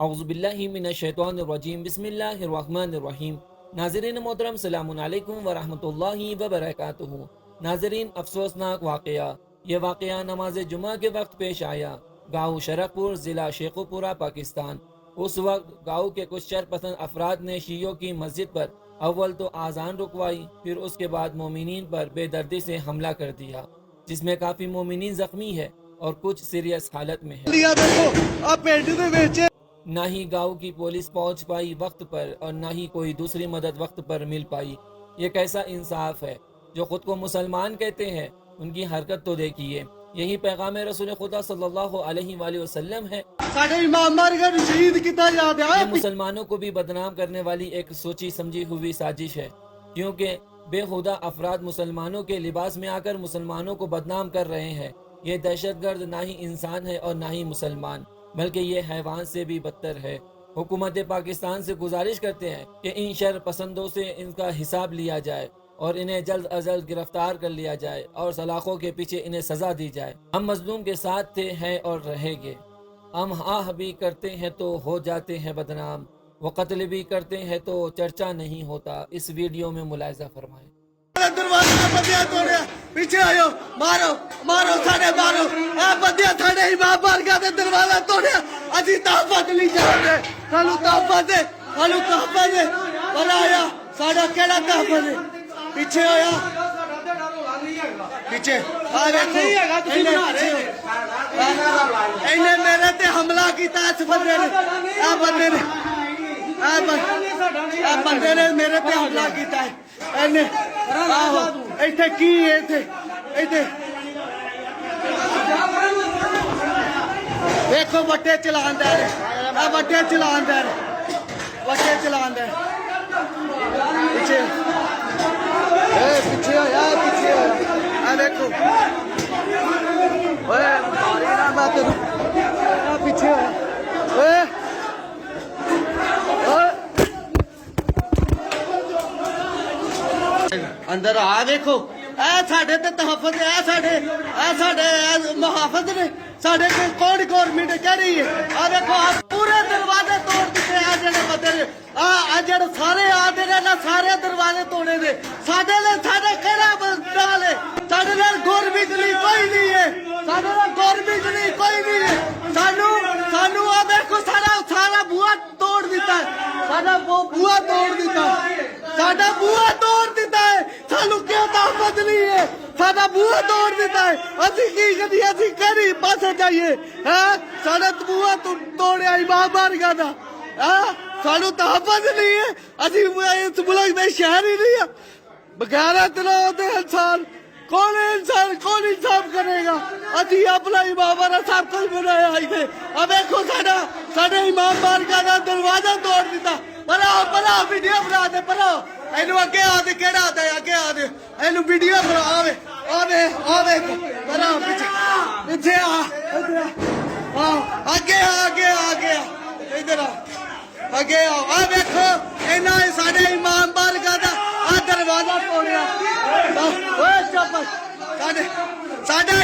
औज़ुबिल्लाहि मिनश्शैतानिर्रजीम बिस्मिल्लाहिर्रहमानिर्रहीम। नाज़रीन मोहतरम सलामुन अलैकुम व रहमतुल्लाहि व बरकातुहू। नाज़रीन, अफसोसनाक वाक़या, ये वाक़या नमाज जुमा के वक्त पेश आया। गाँव शरकपुर, ज़िला शेखुपुरा, पाकिस्तान। उस वक्त गाँव के कुछ शरपसंद अफराद ने शीयों की मस्जिद पर अव्वल तो आज़ान रुकवाई, फिर उसके बाद मोमिनीन पर बेदर्दी से हमला कर दिया, जिसमें काफ़ी मोमिनीन ज़ख्मी है और कुछ सीरियस हालत में है। ना ही गांव की पुलिस पहुंच पाई वक्त पर और ना ही कोई दूसरी मदद वक्त पर मिल पाई। ये कैसा इंसाफ है। जो खुद को मुसलमान कहते हैं उनकी हरकत तो देखिए। यही पैगाम रसूल खुदा सल्लल्लाहु अलैहि वसल्लम है। ये मुसलमानों को भी बदनाम करने वाली एक सोची समझी हुई साजिश है, क्योंकि बेहुदा अफराद मुसलमानों के लिबास में आकर मुसलमानों को बदनाम कर रहे हैं। ये दहशतगर्द ना ही इंसान है और ना ही मुसलमान, बल्कि ये हैवान से भी बदतर है। हुकूमत पाकिस्तान से गुजारिश करते हैं कि इन शर पसंदों से इनका हिसाब लिया जाए और इन्हें जल्द अज जल्द गिरफ्तार कर लिया जाए और सलाखों के पीछे इन्हें सजा दी जाए। हम मजलूम के साथ थे, हैं और रहेंगे। हम आह भी करते हैं तो हो जाते हैं बदनाम, वो कत्ल भी करते हैं तो चर्चा नहीं होता। इस वीडियो में मुलाहिजा फरमाएं। पीछे आयो, मारो मारो साढ़े मारो बंदिया थाने इमाम बारगाह दे दरवाजा तोड़िया। अजी ताकत नहीं जाते, सानू ताकत है बनाया साडा केड़ा ताकत है। पीछे आया, पीछे आ देखो इन्हें मेरे ते हमला किया। इस बंदे ने बंदे ने मेरे पे हमला किया है। इतने की देखो बट्टे चलान दे बट्टे चलान दे पीछे पीछे आ देखो पीछे अंदर आ देखो साडे ते तहफुज मुहाफिज ने साडे को कौन गवर्नमेंट कह रही है। आ देखो पूरे दरवाजे तोड़ दिते आ जेड़े बंदे ने आ जेड़े सारे आते ने ना सारे दरवाजे तोड़े ने। साडे ले साडे केड़ा बंदाल है, साडे नाल गवर्नमेंट नहीं कोई नहीं है, साडे नाल गवर्नमेंट नहीं कोई नहीं है। सानू सानू आ देखो सारा सारा बुआ तोड़ दिता है, साडा बुआ तोड़ दिता है, साडा बुआ तोड़ दिता है। सानू क्या ताकत नहीं है, साडा बुआ तोड़ देता है। असी की कदी असी करी पास जाइए है साडा बुआ तोड़िया इमाम बारगाह दा। सानू ताकत नहीं है, असी इस मुल्क दे शहर ही नहीं है। बगैर इंसान कौन इंसाफ करेगा। असी अपना इमाम बारगाह सब कुछ बनाया इथे। अब देखो साडा इमाम बारगाह दा दरवाजा तोड़ दिता। भला वीडियो बना दे, भला एनू अगे आ दे, केड़ा आता है अगे आ दे, एनू वीडियो बना आवे आवे भला पीछे आगे इधर आगे आ देखो इन्ना साडे इमाम बारगाह दा आ दरवाजा तोड़िया। ओए चुप साडा